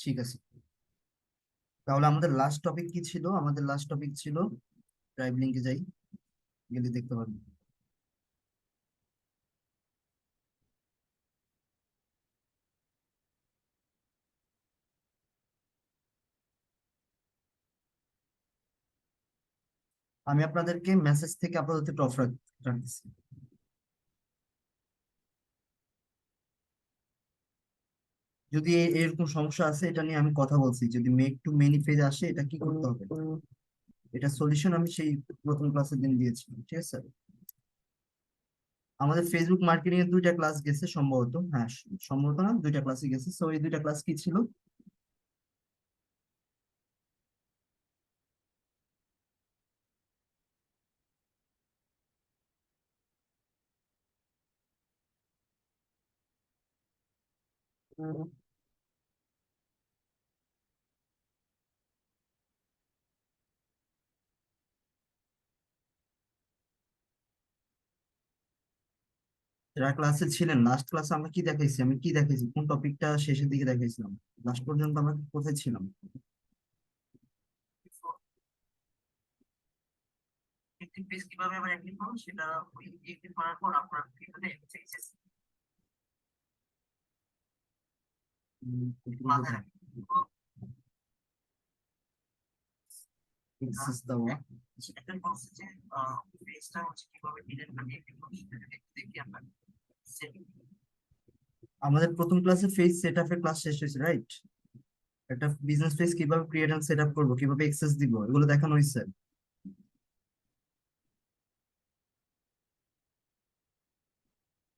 ঠিক আছে। তাহলে আমাদের লাস্ট টপিক কি ছিল? আমাদের লাস্ট টপিক ছিল, ড্রাইভ লিঙ্কে যাই, গেলে দেখতে পারবো। আমি আপনাদেরকে মেসেজ থেকে আপাতত একটু অফ রাখতেছি। যদি এরকম সমস্যা আছে, এটা নিয়ে আমি কথা বলছি, যদি মেক টু মেনি পেজ আসে, এটা কি করতে হবে, এটা সলিউশন আমি সেই প্রথম ক্লাসের দিন দিয়েছিলাম, ঠিক আছে। আমাদের ফেসবুক মার্কেটিং এর দুইটা ক্লাস গেছে সম্ভবত, হ্যাঁ, সম্ভবত না, দুইটা ক্লাসই গেছে। সো এই দুইটা ক্লাস কি ছিল? যারা ক্লাসে ছিলেন, লাস্ট ক্লাসে আমরা কি দেখাইছি, আমি কি দেখাইছি, কোন টপিকটা শেষের দিকে দেখাইছিলাম, লাস্ট পর্যন্ত আমরা কোথায় ছিলাম? একটি পেজ কিভাবে আবার অ্যাক্টিভ করবো সেটা, ওই অ্যাক্টিভ করার পর আপনার এখানে মাথায় এক্সেস দেওয়া। সেটা বলছে যে পেজটা হচ্ছে কিভাবে ডিজাইন করে অ্যাক্টিভ করবো সেটা দেখি আমরা। আমাদের প্রথম ক্লাসে পেজ সেটআপের ক্লাস শেষ হয়েছে, রাইট? একটা বিজনেস পেজ কিভাবে ক্রিয়েট এন্ড সেটআপ করবো, কিভাবে অ্যাক্সেস দিব, এগুলো দেখানো হয়েছে।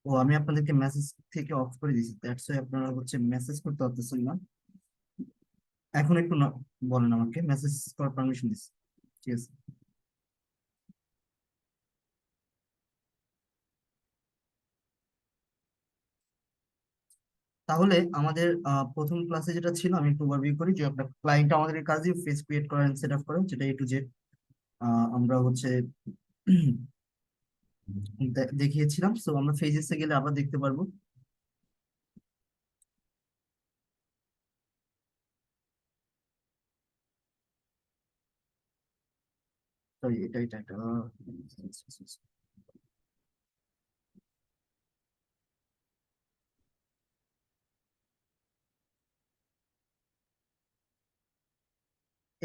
ও, আমি আপনাদেরকে মেসেজ থেকে অফ করে দিয়েছি, দ্যাটস ওয়াই আপনারা হচ্ছে মেসেজ করতে পারতেছেন না। এখন একটু বলেন, আমাকে মেসেজ করার পারমিশন দিচ্ছি, ঠিক আছে। তাহলে আমাদের প্রথম ক্লাসে যেটা ছিল, আমি একটু ওভারভিউ করি, যে আপনার ক্লায়েন্ট আমাদের কাজে পেজ ক্রিয়েট করেন, সেট আপ করেন, যেটা A to Z আমরা হচ্ছে দেখিয়েছিলাম। সো আমরা ফেজেসে গেলে আবার দেখতে পারবো। সরি, এটা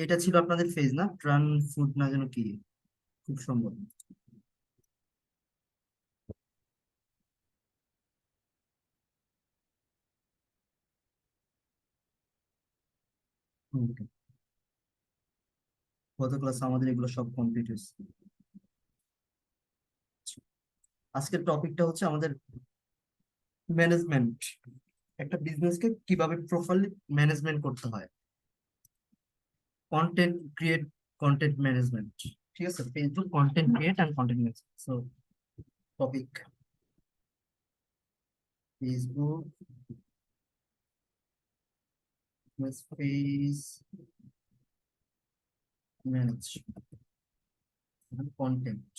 এটা ছিল আপনাদের ফেজ না, ট্রান ফুড না যেন কি, খুব সম্ভব। Okay. গত ক্লাসে আমাদের এগুলো সব কমপ্লিট হয়েছে। আজকের টপিকটা হচ্ছে আমাদের ম্যানেজমেন্ট, একটা বিজনেসকে কিভাবে প্রপারলি ম্যানেজমেন্ট করতে হয়, কন্টেন্ট ক্রিয়েট, কন্টেন্ট ম্যানেজমেন্ট, ঠিক আছে, Facebook content create and content management. So topic, Facebook page manage, content,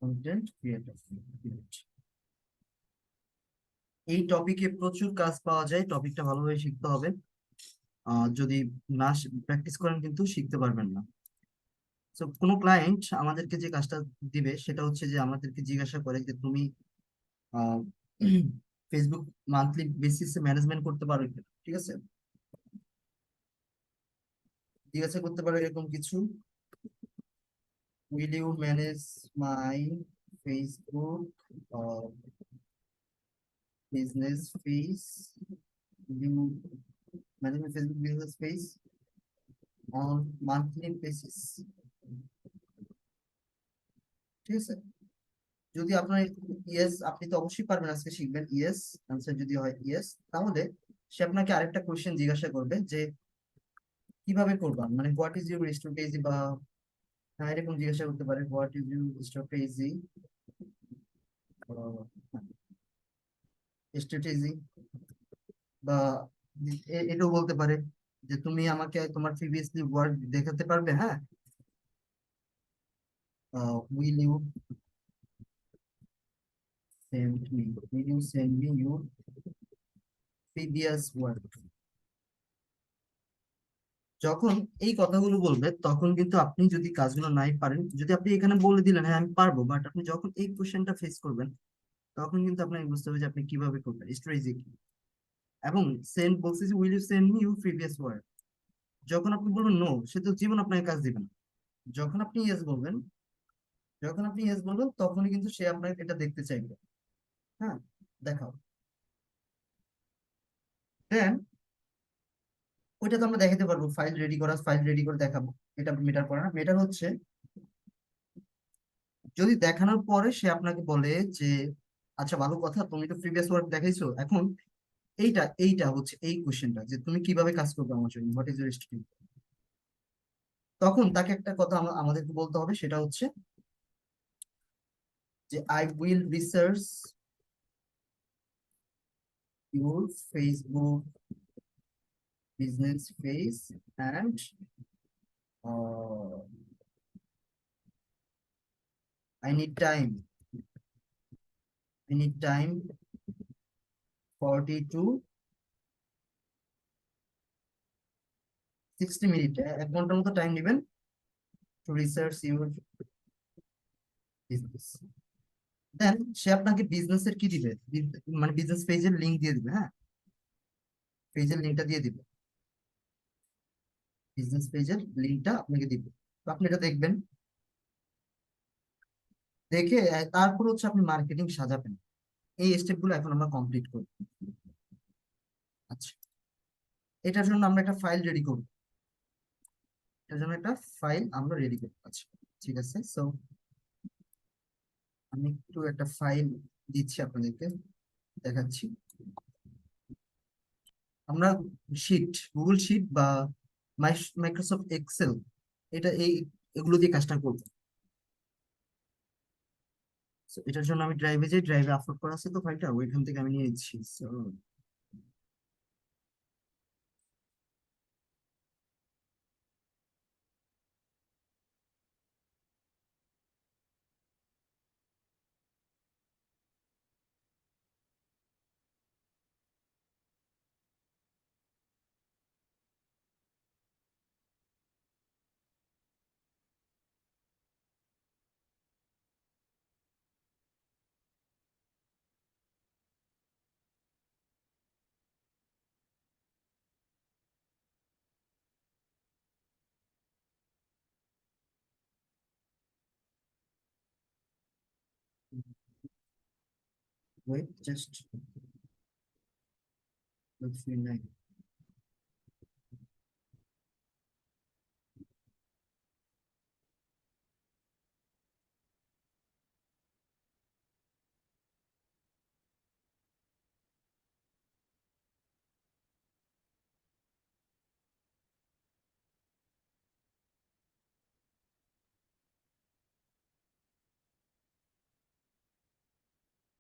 content creator. এই টপিকে প্রচুর কাজ পাওয়া যায়, টপিকটা ভালোভাবে শিখতে হবে। যদি না প্র্যাকটিস করেন কিন্তু শিখতে পারবেন না। তো কোনো ক্লায়েন্ট আমাদেরকে যে কাজটা দিবে, সেটা হচ্ছে যে আমাদেরকে জিজ্ঞাসা করে যে তুমি ফেসবুক মান্থলি বেসিসে ম্যানেজমেন্ট করতে পারো কিনা, ঠিক আছে, জিজ্ঞাসা করতে পারো এরকম কিছু, will you manage my Facebook business page, you manage my Facebook business page on monthly basis, ঠিক আছে। যদি আপনার ইয়েস, আপনি তো অবশ্যই পারবেন, আজকে শিখবেন, ইয়েস আনসার যদি হয় ইয়েস, তাহলে সে আপনাকে আরেকটা কোশ্চেন জিজ্ঞাসা করবে যে কিভাবে করবা, মানে হোয়াট ইজ ইউর স্ট্র্যাটেজি, বা হ্যাঁ, এরকম জিজ্ঞাসা করতে পারে, what is your strategy, strategy, বা এটাও বলতে পারে যে তুমি আমাকে তোমার প্রিভিয়াসলি ওয়ার্ক দেখাতে পারবে, হ্যাঁ, will you send me, will you send me your previous work. যখন এই কথাগুলো বলবে তখন কিন্তু আপনি যদি কাজগুলো নাই পারেন, যদি আপনি এখানে বলে দিলেন হ্যাঁ আমি পারবো, বাট আপনি যখন এই কোশ্চেনটা ফেস করবেন তখন কিন্তু আপনাকে বুঝতে হবে যে আপনি কিভাবে করবেন, স্ট্র্যাটেজি কি। এবং সেন্ড বলছে যে will you send me your previous work. যখন আপনি বলবেন নো, সে তো জীবন আপনাকে কাজ দিবে না। যখন আপনি ইয়েস বলবেন, যখন আপনি ইয়েস বলবেন তখনই কিন্তু সে আপনাকে এটা দেখতে চাইবে। হ্যাঁ, দেখাও। দেন ওইটা তো আমরা দেখাতে পারবো, ফাইল রেডি করা, ফাইল রেডি করে দেখাবো। এটা মেটার করে না, মেটার হচ্ছে যদি দেখানোর পরে সে আপনাকে বলে যে আচ্ছা ভালো কথা, তুমি তো প্রিভিয়াস ওয়ার্ক দেখাইছো, এখন এইটা এইটা হচ্ছে এই কোশ্চেনটা যে তুমি কিভাবে কাজ করবে আমার জন্য, হোয়াট ইজ ইউর স্ট্রিম। তখন তাকে একটা কথা আমাদেরকে বলতে হবে, সেটা হচ্ছে যে I will research your Facebook business page and I need time, I need time 40 to 60 minute, 1 ঘন্টার মতো টাইম নেবেন টু রিসার্চ ইউর বিজনেস। দেন সে আপনাকে বিজনেসের কি দিবে, মানে বিজনেস পেজের লিংক দিয়ে দিবে। হ্যাঁ, পেজের লিংকটা দিয়ে দিবে, বিজনেস পেজের লিংকটা আপনাকে দিবে। তো আপনি এটা দেখবেন, দেখে তারপর হচ্ছে আপনি মার্কেটিং সাজাবেন। এই স্টেপগুলো এখন আমরা কমপ্লিট করব। আচ্ছা, এটার জন্য আমরা একটা ফাইল রেডি করব, এটার জন্য একটা ফাইল আমরা রেডি করব। আচ্ছা, ঠিক আছে। সো আমি একটু একটা ফাইল দিচ্ছি আপনাদেরকে, দেখাচ্ছি। আমরা শিট, গুগল শিট বা মাইক্রোসফট এক্সেল, এটা এগুলো দিয়ে কাজটা করবো। So, এটার জন্য আমি ড্রাইভে যাই, ড্রাইভে আপলোড করা আছে তো ফাইলটা, ওইখান থেকে আমি নিয়ে নিচ্ছি। So, wait, just let's see now.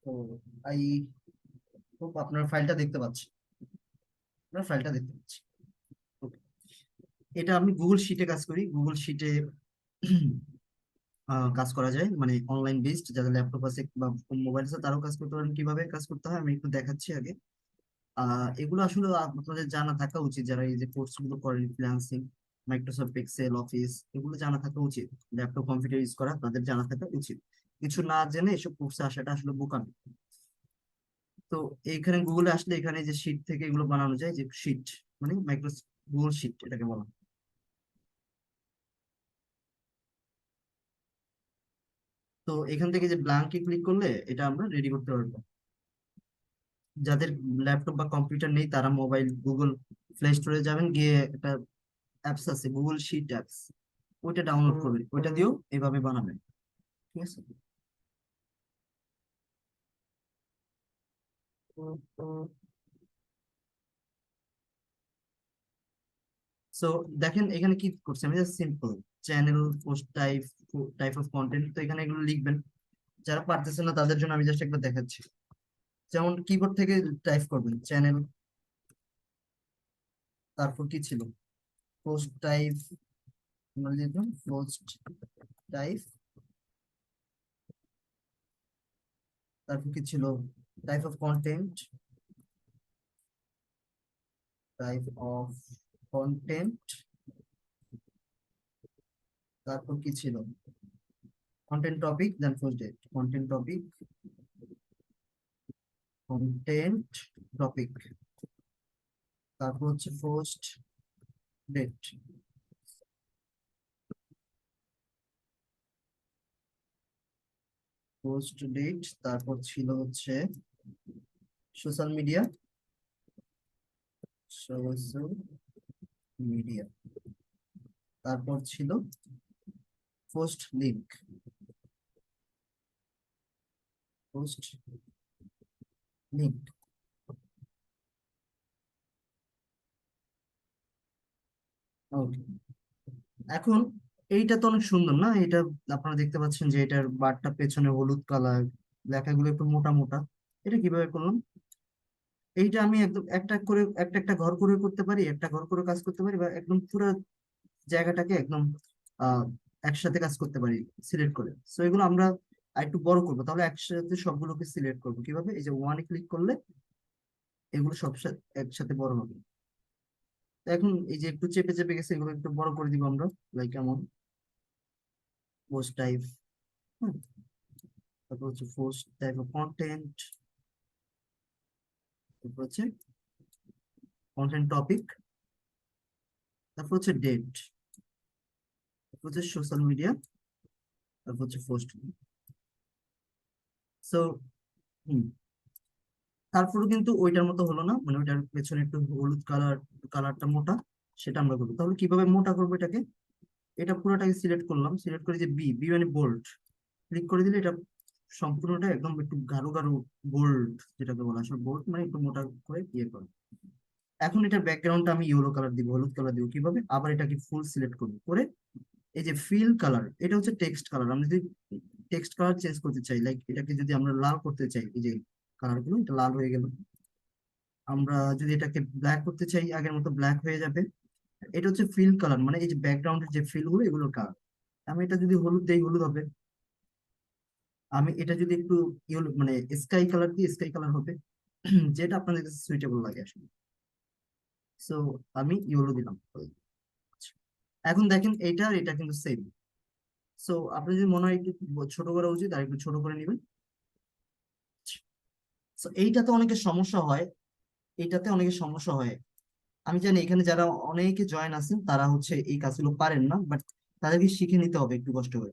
তো আই হোপ আপনার ফাইলটা দেখতে পাচ্ছি, আপনার ফাইলটা দেখতে পাচ্ছি। Okay. এটা আমি গুগল শিটে কাজ করি, গুগল শিটে কাজ করা যায়, মানে অনলাইন বেসড, যাদের ল্যাপটপ আছে বা মোবাইল আছে তারাও কাজ করতে পারেন। কিভাবে কাজ করতে হয় আমি একটু দেখাচ্ছি আগে। এগুলো আসলে আপনাদের জানা থাকা উচিত, যারা এই যে কোর্স গুলো করেন ফ্রিল্যান্সিং, মাইক্রোসফট এক্সেল, অফিস, এগুলো জানা থাকা উচিত। ল্যাপটপ কম্পিউটার ইউজ করা তাদের জানা থাকা উচিত। কিছু না জেনে এসব কোর্সে আসাটা আসলে বোকামি। তো এইখানে গুগলে আসলে এখানে যে শিট থেকে এগুলো বানানো যায়, যে শিট মানে গুগল শিট এটাকে বলা হয়। তো এখান থেকে যে ব্ল্যাঙ্কে ক্লিক করলে এটা আমরা রেডি করতে পারবো। যাদের ল্যাপটপ বা কম্পিউটার নেই তারা মোবাইল গুগল প্লে স্টোরে যাবেন, গিয়ে একটা অ্যাপস আছে গুগল শিট অ্যাপস, ওইটা ডাউনলোড করবেন, ওইটা দিয়েও এভাবে বানাবেন। ঠিক আছে। সো দেখেন এখানে কি করছে, আমি just simple channel, post type, type of content, তো এখানে এগুলো লিখবেন। যারা পারতেছেন না তাদের জন্য আমি জাস্ট একবার দেখাচ্ছি। যেমন কিবোর্ড থেকে টাইপ করবেন চ্যানেল, তারপর কি ছিল, পোস্ট টাইপ, লিখবেন পোস্ট টাইপ, তারপর কি ছিল, type of content, type of content, তারপর কি ছিল, content topic, then first date, content topic, content topic, তারপর হচ্ছে ফার্স্ট ডেট, পোস্ট ডেট, তারপর ছিল হচ্ছে সোশ্যাল মিডিয়া, সোশ্যাল মিডিয়া, তারপর ছিল পোস্ট লিঙ্ক, পোস্ট লিঙ্ক। ওকে, এখন এইটা তো অনেক সুন্দর না এটা, আপনারা দেখতে পাচ্ছেন যে এটার বারটা পেছনে হলুদ কালার, লেখাগুলো একটু মোটা মোটা। এটা কিভাবে করলাম? এইটা আমি একদম একটা করে একটা একটা ঘর করে করতে পারি, একটা ঘর করে কাজ করতে পারি, বা একদম পুরো জায়গাটাকে একদম আহ একসাথে কাজ করতে পারি সিলেক্ট করে। সো এগুলো আমরা একটু বড় করবো, তাহলে একসাথে সবগুলোকে সিলেক্ট করবো কিভাবে, এই যে ওয়ানে ক্লিক করলে এগুলো সব একসাথে বড় হবে। তো এখন এই যে একটু চেপে চেপে গেছে, এগুলো একটু বড় করে দিব আমরা, লাইক এমন পোস্ট টাইপ, তারপর হচ্ছে পোস্ট টাইপ অফ কন্টেন্ট, তারপর হচ্ছে কন্টেন্ট টপিক, তারপর হচ্ছে ডেট, তারপর হচ্ছে সোশ্যাল মিডিয়া, তারপর হচ্ছে পোস্ট। সো তারপরে কিন্তু ওইটার মতো হলো না, মানে ওইটার পেছনে একটু হলুদ কালার, কালারটা মোটা, সেটা আমরা করবো। তাহলে কিভাবে মোটা করবো এটাকে, এটা পুরোটাকে সিলেক্ট করলাম, সিলেক্ট করে যে বি বি মানে বোল্ড, ক্লিক করে দিলে এটা সম্পূর্ণটা একদম একটু গাঢ় গাঢ় বোল্ড, যেটাকে বলা আসলে বোল্ড মানে একটু মোটা করে ইয়ে করে। এখন এটার ব্যাকগ্রাউন্ডটা আমি ইয়েলো কালার দিব, হলুদ কালার দিব কিভাবে, আবার এটাকে ফুল সিলেক্ট করবো করে এই যে ফিল কালার, এটা হচ্ছে টেক্সট কালার। আমরা যদি টেক্সট কালার চেঞ্জ করতে চাই, লাইক এটাকে যদি আমরা লাল করতে চাই, এই যে কালার গুলো এটা লাল হয়ে গেল। আমরা যদি এটাকে ব্ল্যাক করতে চাই, আগের মতো ব্ল্যাক হয়ে যাবে। এটা হচ্ছে ফিল কালার, মানে এই যে ব্যাকগ্রাউন্ডের যে ফিল গুলো এগুলোর কালার। আমি এটা যদি হলুদ দেই হলুদ হবে, আমি এটা যদি একটু ইয়েলো মানে স্কাই কালার দিই স্কাই কালার হবে, যেটা আপনাদের কাছে সুইটেবল লাগে আসলে। সো আমি ইয়েলো দিলাম। এখন দেখেন এইটা আর এটা কিন্তু সেম। সো আপনি যদি মনে হয় একটু ছোট করা উচিত, আর একটু ছোট করে নেবেন। So, এইটাতে অনেকের সমস্যা হয়, এইটাতে অনেকের সমস্যা হয়। আমি জানি এখানে যারা অনেকে জয়েন আছেন তারা হচ্ছে এই কাজগুলো পারেন না, বাট তাদেরকে শিখে নিতে হবে একটু কষ্ট করে।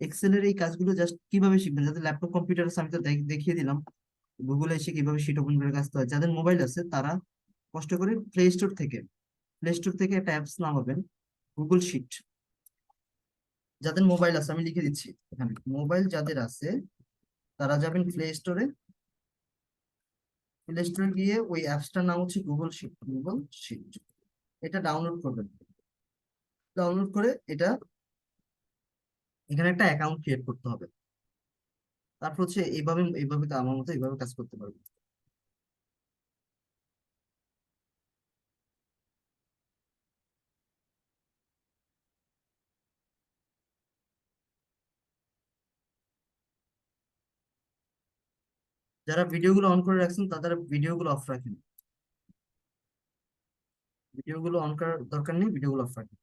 এক্সেলের এই কাজগুলো জাস্ট কিভাবে শিখবেন, যাদের ল্যাপটপ কম্পিউটার আছে আমি তো দেখিয়ে দিলাম গুগলে এসে কিভাবে শিট ওপেন করে কাজ করতে হয়। যাদের মোবাইল আছে তারা কষ্ট করে প্লে স্টোর থেকে একটা অ্যাপস নামাবেন, গুগল শিট। যাদের মোবাইল আছে আমি লিখে দিচ্ছি এখানে, মোবাইল যাদের আছে তারা যাবেন প্লে স্টোরে গিয়ে ওই অ্যাপসটার নাম হচ্ছে গুগল শিট। এটা ডাউনলোড করবেন, ডাউনলোড করে এটা এখানে একটা অ্যাকাউন্ট ক্রিয়েট করতে হবে। তারপর হচ্ছে এইভাবে এইভাবে আমার মতো এইভাবে কাজ করতে পারবে। যারা ভিডিওগুলো অন করে রাখছেন তারা ভিডিওগুলো অফ রাখেন, ভিডিওগুলো অন করার দরকার নেই, ভিডিওগুলো অফ রাখেন।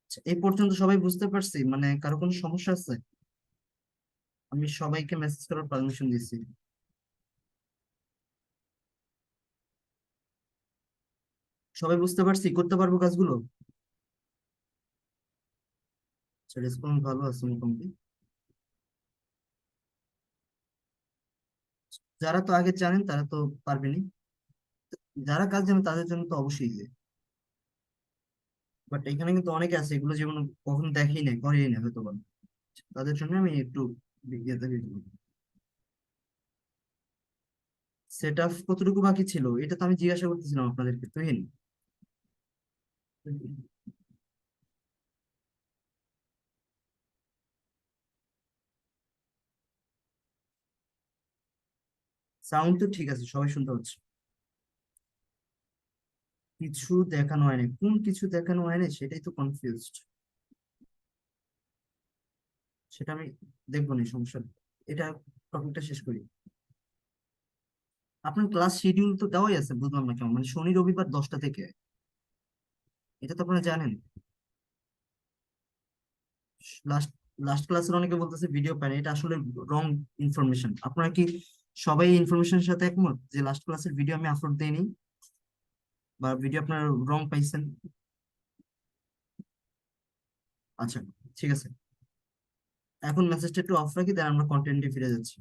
আচ্ছা, এই পর্যন্ত সবাই বুঝতে পারছি, মানে কারো কোনো সমস্যা আছে? আমি সবাইকে মেসেজ করার পারমিশন দিচ্ছি। সবাই বুঝতে পারছি, করতে পারবো কাজগুলো। আচ্ছা, রেসপন্স ভালো আছে মোটামুটি। যারা তো আগে জানেন তারা তো পারবেনই, যারা কাজ জানেন তাদের জন্য তো অবশ্যই। বাট এখানে কিন্তু অনেকে আছে এগুলো যেমন কখনো দেখেই নাই করেই না হয়তো বা, তাদের জন্য আমি একটু ইয়েতে সেট আপ কতটুকু বাকি ছিল এটা তো আমি জিজ্ঞাসা করতেছিলাম আপনাদেরকে, তুহিন। সাউন্ড তো ঠিক আছে, সবাই শুনতে পাচ্ছে। কিছু দেখানো হয়নি, কোন কিছু দেখানো হয়নি সেটাই তো কনফিউজড। সেটা আমি দেখবো না, সমস্যা নেই। এটা টপিকটা শেষ করি। আপনার ক্লাস শিডিউল তো দেওয়াই আছে, বুঝলাম না কেমন, মানে শনি রবিবার 10টা থেকে, এটা তো আপনারা জানেন। লাস্ট লাস্ট ক্লাসের অনেকে বলতেছে ভিডিও পায় না, এটা আসলে রং ইনফরমেশন। আপনারা কি সবাই ইনফরমেশনের সাথে একমত যে লাস্ট ক্লাসের ভিডিও আমি আপলোড দেইনি, বা ভিডিও আপনারা রং পাইছেন? আচ্ছা, ঠিক আছে। এখন মেসেজটা একটু অফ রাখি, দেন আমরা কন্টেন্টে ফিরে যাচ্ছি।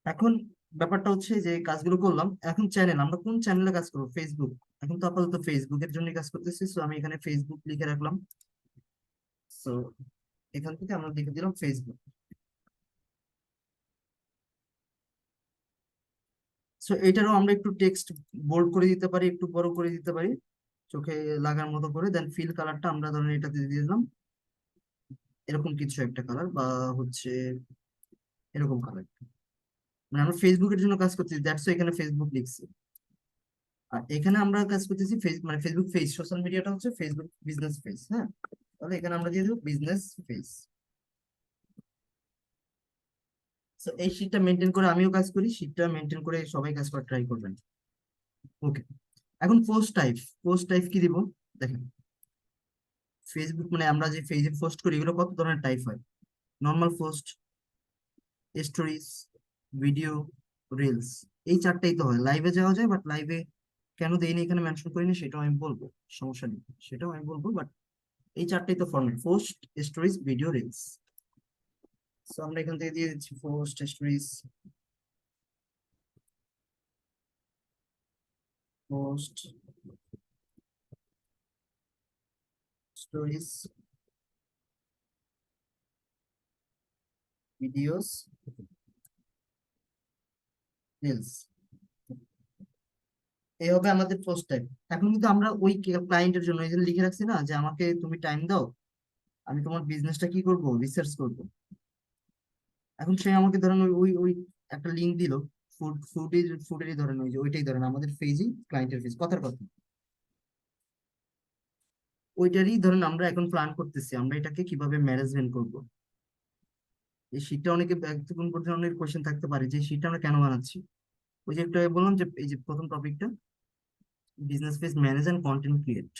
এখন ব্যাপারটা হচ্ছে যে কাজগুলো করলাম, এখন চ্যানেল, আমরা কোন চ্যানেলে কাজ করবো? ফেসবুক। এখন তো আপাতত ফেসবুকের জন্য কাজ করতেছি, তো আমি এখানে ফেসবুক লিখে রাখলাম। তো এখান থেকে আমরা লিখে দিলাম ফেসবুক। সো এটারও আমরা একটু টেক্সট বোল্ড করে দিতে পারি, একটু বড় করে দিতে পারি, চোখে লাগার মতো করে। দেন ফিল কালারটা আমরা ধরেন এটাতে দিয়ে দিলাম, এরকম কিছু একটা কালার, বা হচ্ছে এরকম কালার। মানে আমরা ফেসবুকের জন্য কাজ করতেছি, দ্যাটস এখানে ফেসবুক লিখছি। আর এখানে আমরা কাজ করতেছি ফেস, মানে ফেসবুক ফেস, সোশ্যাল মিডিয়াটা হচ্ছে ফেসবুক বিজনেস ফেস। হ্যাঁ, তাহলে এখানে আমরা দিয়ে দেবো বিজনেস ফেস। তো এই শীটটা মেনটেন করে আমিও কাজ করি, শীটটা মেনটেন করে সবাই কাজ করার ট্রাই করবেন। ওকে। এখন পোস্ট টাইপ, পোস্ট টাইপ কি দিব? দেখেন, ফেসবুক মানে আমরা যে ফেসে পোস্ট করি, এগুলো কত ধরনের টাইপ হয়? Normal post, stories, video, reels. এই চারটাই তো হয়। লাইভে যাওয়া যায়, বাট লাইভে কেন দেইনি এখানে মেনশন করিনি সেটাও আমি বলবো, সমস্যা নেই, সেটাও আমি বলবো। বাট এই চারটাই তো format: post, stories, video, reels. তো আমরা এখান থেকে দিয়ে দিচ্ছি post, stories, post, stories, videos, reels. এই হবে আমাদের পোস্ট টাইপ। এখন কিন্তু আমরা ওই ক্লায়েন্টের জন্য এই যে লিখে রাখছি না, যে আমাকে তুমি টাইম দাও, আমি তোমার বিজনেসটা কি করব, রিসার্চ করব। এখন সে আমাকে ধরেন ওই ওই ওই একটা লিঙ্ক দিল, ফুডেরই ধরেন, ওই যে ওইটাই ধরেন আমাদের পেজই, ক্লায়েন্টের পেজ, কথার কথা। ওইটারই ধরেন আমরা এখন প্ল্যান করতেছি আমরা এটাকে কিভাবে ম্যানেজমেন্ট করব। এই শীটটা অনেকে এতক্ষণ পর্যন্ত অনেক কোয়েশ্চেন থাকতে পারে যে শীটটা আমরা কেন বানাচ্ছি। ওই যে একটু আগে বললাম যে এই যে প্রথম টপিকটা, business page manage and content create.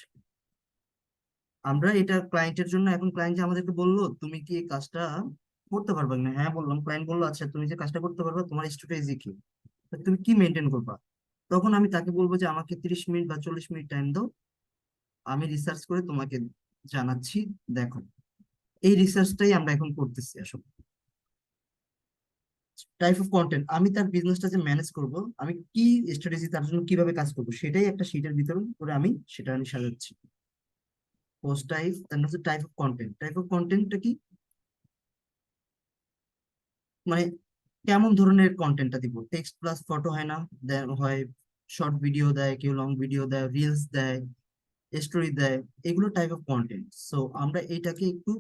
আমরা এটা ক্লায়েন্টের জন্য, এখন ক্লায়েন্ট যে আমাদেরকে বললো তুমি কি এই কাজটা করতে পারবে না, হ্যাঁ বললাম। ক্লায়েন্ট বললো আচ্ছা তুমি যে কাজটা করতে পারবে, তোমার স্ট্র্যাটেজি কি, তুমি কি মেনটেন করবা? তখন আমি তাকে বলবো যে আমাকে 30 মিনিট বা 40 মিনিট টাইম দাও, আমি রিসার্চ করে তোমাকে জানাচ্ছি, দেখো। এই রিসার্চটাই আমরা এখন করতেছি আসলে। টাইপ অফ কন্টেন্ট, আমি তার বিজনেসটা যে ম্যানেজ করব, আমি কি স্ট্র্যাটেজি, তার জন্য কিভাবে কাজ করবো, সেটাই একটা শিটের ভিতরে করে আমি সেটা আমি সাজাচ্ছি। পোস্ট টাইপ, তার হচ্ছে type of content. Type of কন্টেন্টটা কি, মানে কেমন ধরনের কন্টেন্টটা দিব? টেক্সট প্লাস ফটো হয় না, হয় শর্ট ভিডিও দেয়, কেউ লং ভিডিও দেয়, রিলস দেয়, স্টোরি দেয়, এগুলো টাইপ অফ কন্টেন্ট। সো আমরা এইটাকে একটু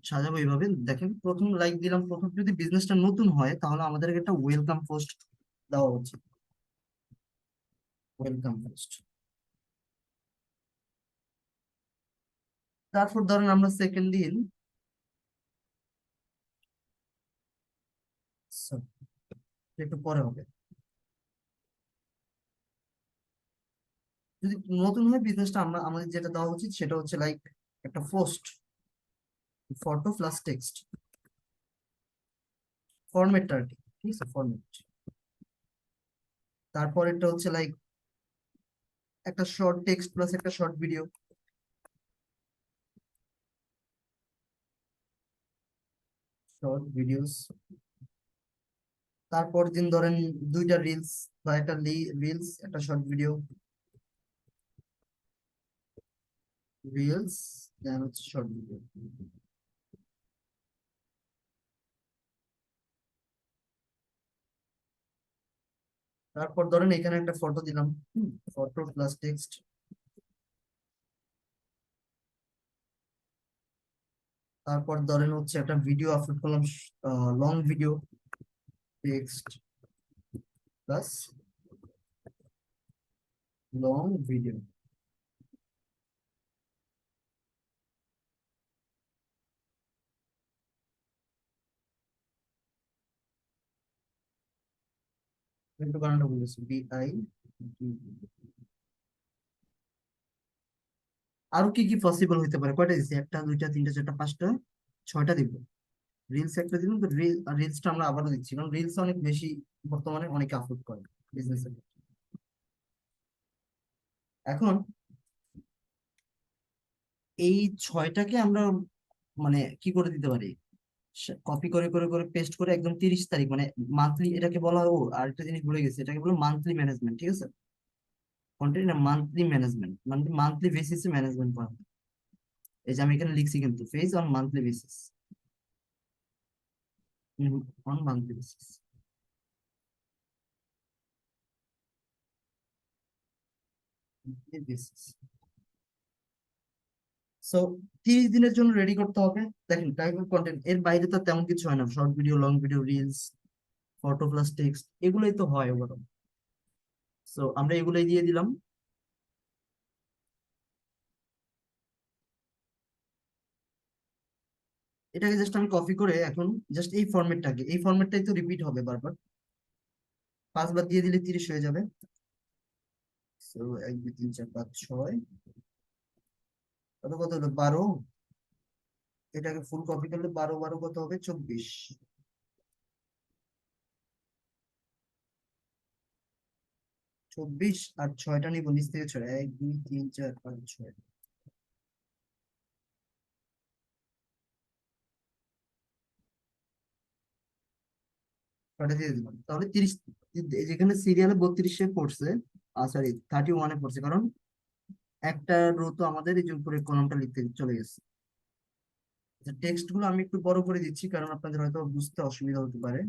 সাজাবো এইভাবে। দেখেন, প্রথম লাইক দিলাম, প্রথম যদি বিজনেসটা নতুন হয় তাহলে আমাদের একটা ওয়েলকাম পোস্ট দেওয়া উচিত। Welcome post. তারপর ধরেন আমরা সেকেন্ড দিন, sorry, একটু পরে হবে, যদি নতুন হয় বিজনেসটা, আমরা আমাদের যেটা দেওয়া উচিত সেটা হচ্ছে লাইক একটা পোস্ট, ফটো প্লাস টেক্সট, ফরম্যাটটা আর কি, ঠিক আছে, ফরম্যাট। তারপর এটা হচ্ছে লাইক একটা শর্ট টেক্সট প্লাস একটা শর্ট ভিডিও, শর্ট ভিডিওস। তারপর দিন ধরেন দুইটা রিলস, বা একটা রিলস, একটা শর্ট ভিডিও, রিলস, দেন হচ্ছে শর্ট ভিডিও। তারপর ধরেন এখানে একটা ফটো দিলাম, ফটো প্লাস টেক্সট। তারপর ধরেন হচ্ছে একটা ভিডিও আপলোড করলাম, long video, text plus long video. একটু বানানটা বলেছি, BI। আরো কি কি পসিবল হইতে পারে? কয়টা দিচ্ছি? একটা, দুইটা, তিনটা, চারটা, পাঁচটা, ছয়টা দিব। রিলস একটা দিলাম, তো রিলসটা আমরা আবারও দিচ্ছি, কারণ রিলস অনেক বেশি বর্তমানে অনেকে আপলোড করে বিজনেস। এখন এই ছয়টাকে আমরা মানে কি করে দিতে পারি? কপি করে করে করে পেস্ট করে একদম 30 তারিখ মানে মান্থলি, এটাকে বলা হয়, ও আরেকটা জিনিস ভুলে গেছে, এটাকে বলে মান্থলি ম্যানেজমেন্ট, ঠিক আছে? কন্টেন্ট না, মান্থলি ম্যানেজমেন্ট, মানে মান্থলি বেসিসে ম্যানেজমেন্ট করা হয়। এই যে আমি এখানে লিখছি কিন্তু, phase on monthly basis, on monthly basis, basis. So 30 দিনের জন্য রেডি করতে হবে। দেখেন টাইপ অফ কন্টেন্ট এর বাইরে তো তেমন কিছু হয় না, short video, long video, reels, photo plus text, এগুলোই তো হয় ওভারঅল। সো আমরা এগুলোই দিয়ে দিলাম। এটাকে জাস্ট আমি কপি করে এখন জাস্ট এই ফরম্যাটটাই তো রিপিট হবে বারবার। 5 বার দিয়ে দিলে 30 হয়ে যাবে। সো 1 2 3 4 5 6, কত কত হলো 12। এটাকে ফুল কপি করলে 12 12 কত হবে? 24। 24 আর ছয়টা নিবো নিচ থেকে, ছয়, 1 2 3 4 5 6। ছয়টা দিয়ে দিলাম, তাহলে 30। যেখানে সিরিয়ালে 32-এ পড়ছে, সরি 31-এ পড়ছে, কারণ একটা রো তো আমাদের এই যে উপরে কলামটা লিখতে চলে গেছে। টেক্সট গুলো আমি একটু বড় করে দিচ্ছি, কারণ আপনাদের হয়তো বুঝতে অসুবিধা হতে পারে।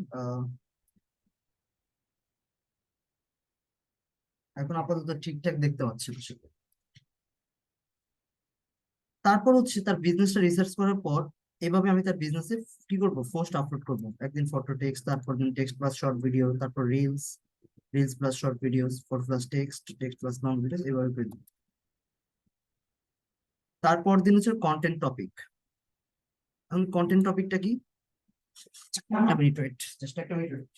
এখন আপাতত ঠিকঠাক দেখতে পাচ্ছি বিষয়টা। তারপর হচ্ছে তার বিজনেসটা রিসার্চ করার পর এভাবে আমি তার বিজনেসে কি করবো, পোস্ট আপলোড করবো। একদিন ফটো টেক্সট, তারপর দিন টেক্সট প্লাস শর্ট ভিডিও, তারপর reels, reels plus short videos, photo plus text, text plus long videos, এভাবে করে দিবো। তারপর দিন হচ্ছে কন্টেন্ট টপিক। এখন কন্টেন্ট টপিকটা কি? একটা মিনিট ওয়েট, জাস্ট একটা মিনিট ওয়েট।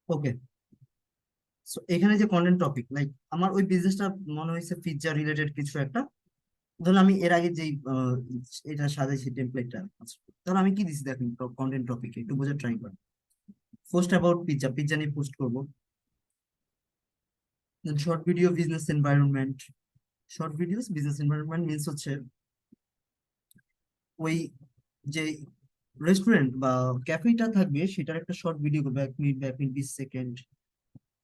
ওকে, সো এখানে যে কন্টেন্ট টপিক, লাইক আমার ওই বিজনেসটা মনে হয়েছে পিৎজা রিলেটেড কিছু একটা। ধরুন আমি এর আগে যেই এটা সাজাইছি টেমপ্লেটটা, তাহলে আমি কি দিচ্ছি দেখেন, কন্টেন্ট টপিকে একটু বোঝার ট্রাই করেন। পোস্ট অ্যাবাউট পিৎজা, পিৎজা নিয়ে পোস্ট করবো। Short video business environment, short videos business environment means হচ্ছে ওই যে রেস্টুরেন্ট বা ক্যাফেটা থাকবে সেটার একটা শর্ট ভিডিও করবে, 1 মিনিট বা 1 মিনিট 20 সেকেন্ড।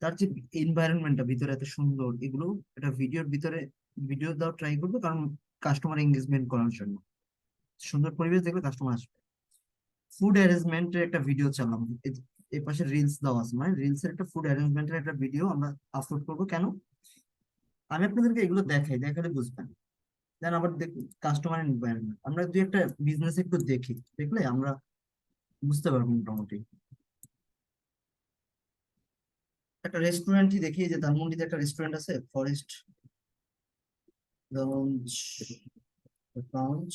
তার যে এনভায়রনমেন্টটা ভিতরে এত সুন্দর, এগুলো একটা ভিডিওর ভিতরে ভিডিও দেওয়া ট্রাই করবো, কারণ কাস্টমার এঙ্গেজমেন্ট করার জন্য। সুন্দর পরিবেশ দেখলে কাস্টমার আসবে। ফুড অ্যারেঞ্জমেন্টের একটা ভিডিও চালাম, এই পাশে রিলস দেওয়া আছে, মানে রিলস এর একটা ফুড অ্যারেঞ্জমেন্টের একটা ভিডিও আমরা আপলোড করবো। কেন? আমি আপনাদেরকে এগুলো দেখাই, দেখালে বুঝবেন। দেন আবার কাস্টমার এনভায়রনমেন্ট আমরা দুই একটা বিজনেস একটু দেখি, দেখলে আমরা বুঝতে পারবো মোটামুটি। একটা রেস্টুরেন্টই দেখি, যে ধানমন্ডিতে একটা রেস্টুরেন্ট আছে, ফরেস্ট লঞ্চ, লঞ্চ।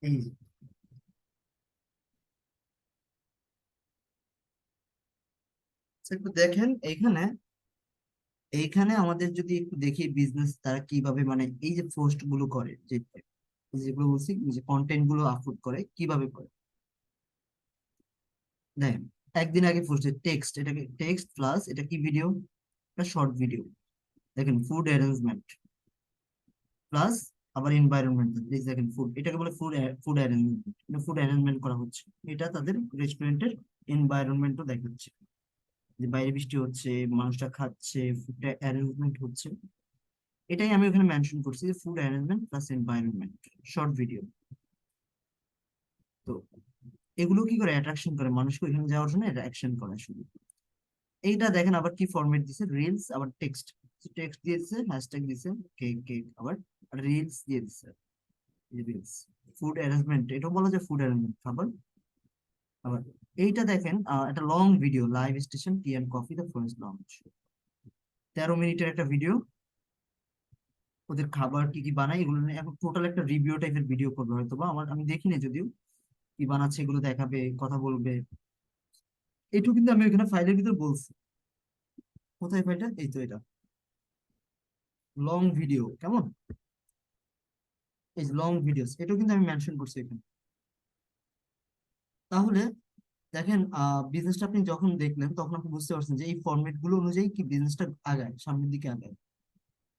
এই যে, আচ্ছা, একটু দেখেন এইখানে, এইখানে আমাদের যদি একটু দেখি বিজনেস তারা কিভাবে, মানে এই যে পোস্ট গুলো করে, যে যেগুলো বলছি, যে কন্টেন্ট গুলো আপলোড করে কিভাবে করে। দেখেন, একদিন আগে পোস্ট টেক্সট, এটাকে টেক্সট প্লাস এটা কি ভিডিও, এটা শর্ট ভিডিও। দেখেন ফুড অ্যারেঞ্জমেন্ট প্লাস আবার এনভায়রনমেন্ট, এই দেখেন ফুড, এটাকে বলে ফুড ফুড অ্যারেঞ্জমেন্ট, এটা ফুড অ্যারেঞ্জমেন্ট করা হচ্ছে। এটা তাদের রেস্টুরেন্টের এনভায়রনমেন্টও দেখাচ্ছে, যে বাইরে বৃষ্টি হচ্ছে, মানুষটা খাচ্ছে, ফুডটা অ্যারেঞ্জমেন্ট হচ্ছে। এটাই আমি ওখানে মেনশন করছি যে food arrangement plus environment short video. তো এগুলো কি করে অ্যাট্রাকশন করে মানুষকে ওইখানে যাওয়ার জন্য, অ্যাট্রাকশন করে শুধু। এইটা দেখেন আবার কি ফরম্যাট দিছে, রিলস আবার টেক্সট, টেক্সট দিয়ে দিছে, হ্যাশট্যাগ দিছে কেক কেক, আবার রিলস দিয়ে দিছে, রিলস ফুড অ্যারেঞ্জমেন্ট, এটাও বলা যায় ফুড অ্যারেঞ্জমেন্ট খাবার। আবার এইটা দেখেন একটা long video, live station tea and coffee the forest launch, 13 মিনিটের একটা ভিডিও, ওদের খাবার কি কি বানায় এগুলো নিয়ে এখন টোটাল একটা রিভিউ টাইপের ভিডিও করবে হয়তো, বা আমার আমি দেখিনি যদিও, কি বানাচ্ছে এগুলো দেখাবে, কথা বলবে। এটুকু কিন্তু আমি ওখানে ফাইলের ভিতর বলছি। কোথায় ফাইলটা, এই তো এটা, লং ভিডিও কেমন, এই লং ভিডিওস, এটাও কিন্তু আমি মেনশন করছি এখানে। তাহলে দেখেন বিজনেসটা আপনি যখন দেখলেন তখন আপনি বুঝতে পারছেন যে এই ফরম্যাট গুলো অনুযায়ী কি বিজনেসটা আগায়, সামনের দিকে আগায়।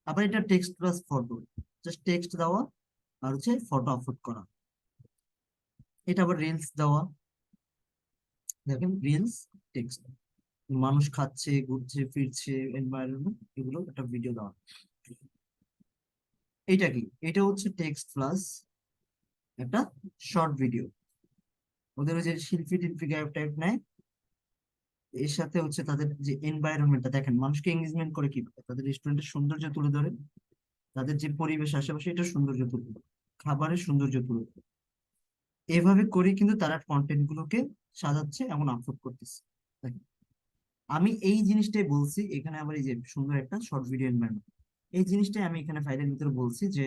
আবার এটা text plus photo, just text দেওয়া আর হচ্ছে ফটো আপলোড করা। এটা আবার রিলস দেওয়া, দেখেন রিলস টেক্সট, মানুষ খাচ্ছে ঘুরছে ফিরছে এনভায়রনমেন্ট, এগুলো একটা ভিডিও দেওয়া। এটা কি, এটা হচ্ছে টেক্সট প্লাস একটা শর্ট ভিডিও, ওদের ওই যে শিল্পী টিল্পী গায়ক টাইপ নেয়, এর সাথে হচ্ছে তাদের যে এনভায়রনমেন্টটা দেখেন, মানুষকে এঙ্গেজমেন্ট করে কি তাদের রেস্টুরেন্টের সৌন্দর্য তুলে ধরে, তাদের যে পরিবেশ আশেপাশে এটা সৌন্দর্য তুলে ধরে, খাবারের সৌন্দর্য তুলে ধরে। এভাবে করে কিন্তু তারা কন্টেন্ট গুলোকে সাজাচ্ছে এবং আপলোড করতেছে। দেখেন, আমি এই জিনিসটাই বলছি এখানে, আবার এই যে সুন্দর একটা শর্ট ভিডিও এনভায়রনমেন্ট, এই জিনিসটাই আমি এখানে ফাইলের ভিতরে বলছি যে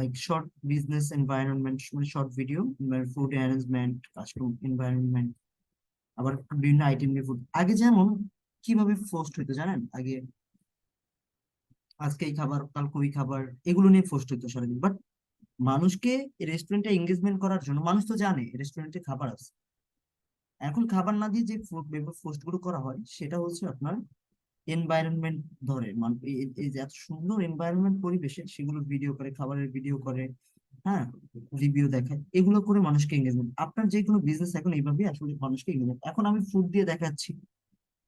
লাইক শর্ট বিজনেস এনভায়রনমেন্ট, মানে short video, food arrangement, custom environment, আবার বিভিন্ন আইটেম নিয়ে ফুড। আগে যেমন কিভাবে পোস্ট হইতো জানেন, আগে আজকে এই খাবার কালকে ওই খাবার, এগুলো নিয়ে পোস্ট হইতো সারাদিন। বাট মানুষকে রেস্টুরেন্টে এঙ্গেজমেন্ট করার জন্য, মানুষ তো জানে রেস্টুরেন্টে খাবার আছে, এখন খাবার না দিয়ে যে পোস্ট গুলো করা হয় সেটা হচ্ছে আপনার এনভায়রনমেন্ট ধরে, এই যে এত সুন্দর এনভায়রনমেন্ট পরিবেশে সেগুলো ভিডিও করে, খাবারের ভিডিও করে, হ্যাঁ, রিভিউ দেখায়, এগুলো করে মানুষকে এঙ্গেজমেন্ট। আপনার যে কোনো বিজনেস এখন এইভাবে আসলে মানুষকে এঙ্গেজমেন্ট, এখন আমি ফুড দিয়ে দেখাচ্ছি,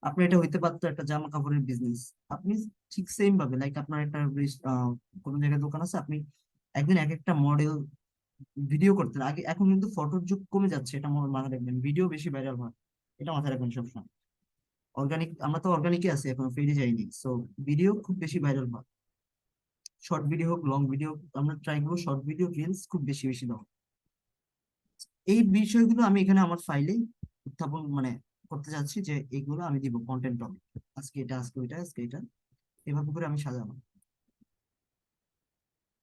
আপনার এটা হইতে পারতো একটা জামা কাপড়ের বিজনেস, আপনি ঠিক সেম ভাবে লাইক আপনার একটা কোনো জায়গায় দোকান আছে, আপনি একদিন এক একটা মডেল ভিডিও করতেন আগে, এখন কিন্তু ফটোর যুগ কমে যাচ্ছে, এটা মাথায় রাখবেন, ভিডিও বেশি ভাইরাল হয়, এটা মাথায় রাখবেন সবসময়। অর্গানিক, আমরা তো অর্গানিকই আছি এখন, ফেডে যাইনি, সো ভিডিও খুব বেশি ভাইরাল হয়, শর্ট ভিডিও হোক লং ভিডিও হোক, আমরা ট্রাই করবো শর্ট ভিডিও রিলস খুব বেশি বেশি দাও। এই বিষয়গুলো আমি এখানে আমার ফাইলে উত্থাপন মানে করতে চাচ্ছি, যে এইগুলো আমি দিব কন্টেন্ট টপিক, আজকে এটা, আজকে ওইটা, আজকে এটা, এভাবে করে আমি সাজাবো।